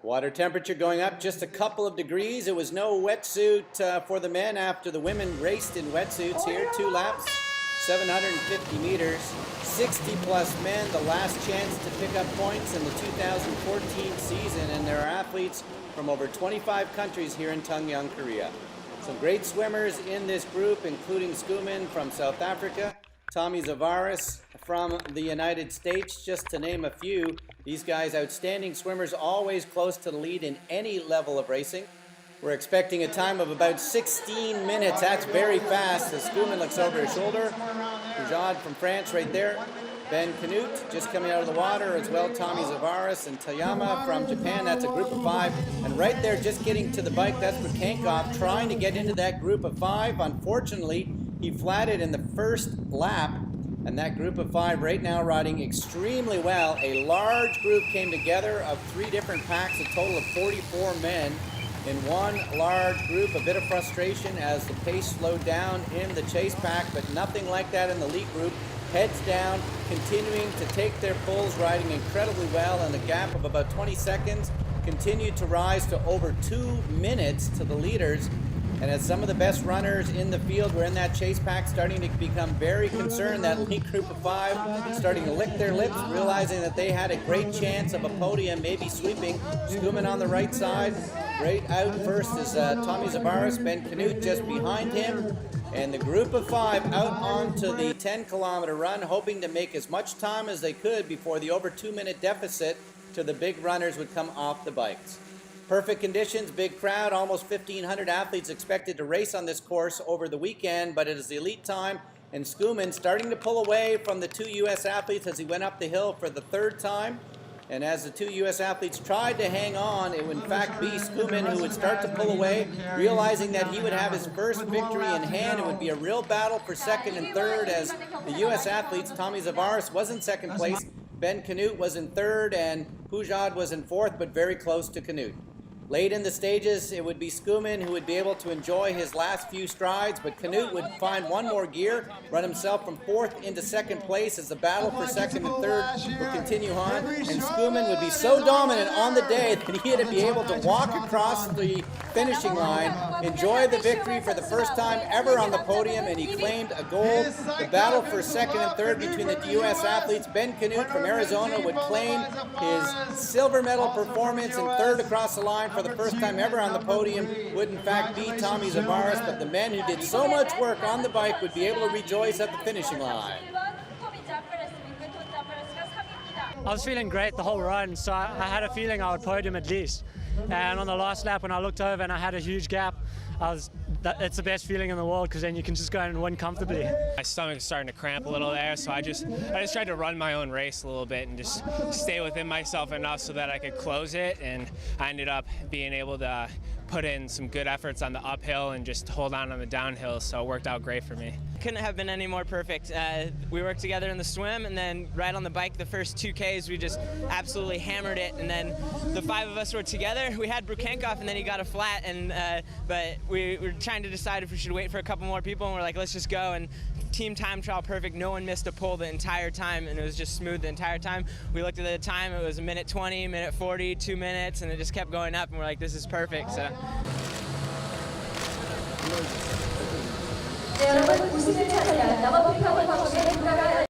Water temperature going up just a couple of degrees. It was no wetsuit for the men after the women raced in wetsuits here. 2 laps, 750 meters, 60 plus men, the last chance to pick up points in the 2014 season. And there are athletes from over 25 countries here in Tongyeong, Korea. Some great swimmers in this group, including Skuman from South Africa, Tommy Zavaris from the United States, just to name a few. These guys, outstanding swimmers, always close to the lead in any level of racing. We're expecting a time of about 16 minutes. That's very fast as Skuman looks over his shoulder. Pujad from France right there. Ben Canute just coming out of the water as well. Tommy Zavaris and Tayama from Japan. That's a group of 5. And right there, just getting to the bike, that's Bukankov trying to get into that group of 5. Unfortunately, he flatted in the first lap. And that group of 5 right now riding extremely well. A large group came together of 3 different packs, a total of 44 men in one large group. A bit of frustration as the pace slowed down in the chase pack, but nothing like that in the lead group. Heads down, continuing to take their pulls, riding incredibly well, and a gap of about 20 seconds continued to rise to over 2 minutes to the leaders. And as some of the best runners in the field were in that chase pack, starting to become very concerned, that lead group of 5 starting to lick their lips, realizing that they had a great chance of a podium, maybe sweeping. Skuman on the right side, right out first is Tommy Zavaris, Ben Canute just behind him. And the group of 5 out onto the 10-kilometer run, hoping to make as much time as they could before the over 2-minute deficit to the big runners would come off the bikes. Perfect conditions, big crowd, almost 1,500 athletes expected to race on this course over the weekend, but it is the elite time, and Skuman starting to pull away from the 2 U.S. athletes as he went up the hill for the 3rd time. And as the 2 U.S. athletes tried to hang on, it would in fact be Skuman who would start to pull away, realizing that he would have his first victory in hand. It would be a real battle for 2nd and 3rd as the U.S. athletes, Tommy Zavaris was in 2nd place, Ben Canute was in 3rd, and Pujad was in 4th, but very close to Canute. Late in the stages, it would be Skuman who would be able to enjoy his last few strides, but Canute would find one more gear, run himself from 4th into 2nd place as the battle for 2nd and 3rd will continue on. And Skuman would be so dominant on the day that he had to be able to walk across the finishing line, enjoy the victory for the first time ever on the podium, and he claimed a gold. The battle for 2nd and 3rd between the U.S. athletes. Ben Canute from Arizona would claim his silver medal performance and 3rd across the line for the first time ever on the podium. Would in fact be Tommy Zavaris, but the men who did so much work on the bike would be able to rejoice at the finishing line. I was feeling great the whole run, so I had a feeling I would podium at least. And on the last lap when I looked over and I had a huge gap, it's the best feeling in the world because then you can just go and win comfortably. My stomach was starting to cramp a little there, so I just tried to run my own race a little bit and just stay within myself enough so that I could close it, and I ended up being able to put in some good efforts on the uphill and just hold on the downhill, so it worked out great for me. Couldn't have been any more perfect. We worked together in the swim, and then right on the bike the first 2Ks we just absolutely hammered it, and then the 5 of us were together. We had Bukankov and then he got a flat, and but we were trying to decide if we should wait for a couple more people, and we're like, let's just go. And team time trial perfect, no one missed a pull the entire time, and it was just smooth the entire time. We looked at the time, it was 1:20, 1:40, 2 minutes, and it just kept going up, and we're like, this is perfect. So. 네, 여러분, 90일 차례 영업 평가 방송에